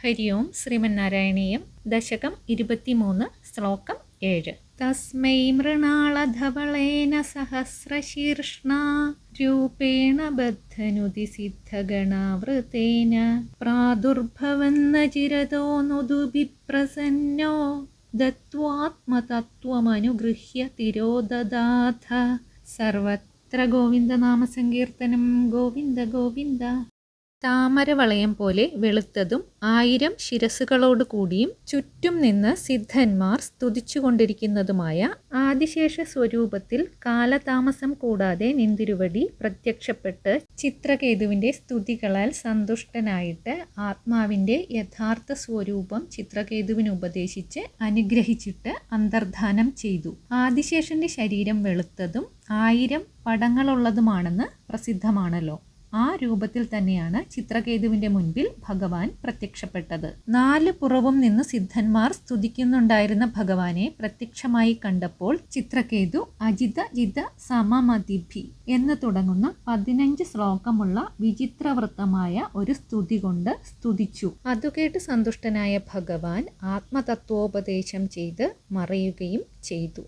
ഹരി ഓം ശ്രീമന്നാരായണീയം ദശകം 23 ശ്ലോകം 7 തസ്മൈ മൃണാളധവളേന സഹസ്രശീർഷ്ണ രൂപേണ ബദ്ധനുതി സിദ്ധഗണാവൃതേന പ്രാദുർഭവന്ന ചിരതോ നുദുഭിപ്രസന്നോ ദത്വാത്മതത്വമനുഗൃഹ്യ തിരോദദാഥ. സർവത്ര ഗോവിന്ദനാമസങ്കീർത്തനം. ഗോവിന്ദ ഗോവിന്ദ. താമരവളയം പോലെ വെളുത്തതും 1000 ശിരസുകളോടുകൂടിയും ചുറ്റും നിന്ന് സിദ്ധന്മാർ സ്തുതിച്ചുകൊണ്ടിരിക്കുന്നതുമായ ആദിശേഷ സ്വരൂപത്തിൽ കാലതാമസം കൂടാതെ നിന്തിരുവടി പ്രത്യക്ഷപ്പെട്ട് ചിത്രകേതുവിൻ്റെ സ്തുതികളാൽ സന്തുഷ്ടനായിട്ട് ആത്മാവിൻ്റെ യഥാർത്ഥ സ്വരൂപം ചിത്രകേതുവിന് ഉപദേശിച്ച് അനുഗ്രഹിച്ചിട്ട് അന്തർധാനം ചെയ്തു. ആദിശേഷന്റെ ശരീരം വെളുത്തതും 1000 പടങ്ങളുള്ളതുമാണെന്ന് പ്രസിദ്ധമാണല്ലോ. ആ രൂപത്തിൽ തന്നെയാണ് ചിത്രകേതുവിന്റെ മുൻപിൽ ഭഗവാൻ പ്രത്യക്ഷപ്പെട്ടത്. 4 പുറവും നിന്ന് സിദ്ധന്മാർ സ്തുതിക്കുന്നുണ്ടായിരുന്ന ഭഗവാനെ പ്രത്യക്ഷമായി കണ്ടപ്പോൾ ചിത്രകേതു അജിത ജിത സമമതിഭി എന്ന് തുടങ്ങുന്ന 15 ശ്ലോകമുള്ള വിചിത്രവൃത്തമായ ഒരു സ്തുതി കൊണ്ട് സ്തുതിച്ചു. അതുകേട്ട് സന്തുഷ്ടനായ ഭഗവാൻ ആത്മതത്വോപദേശം ചെയ്ത് മറയുകയും ചെയ്തു.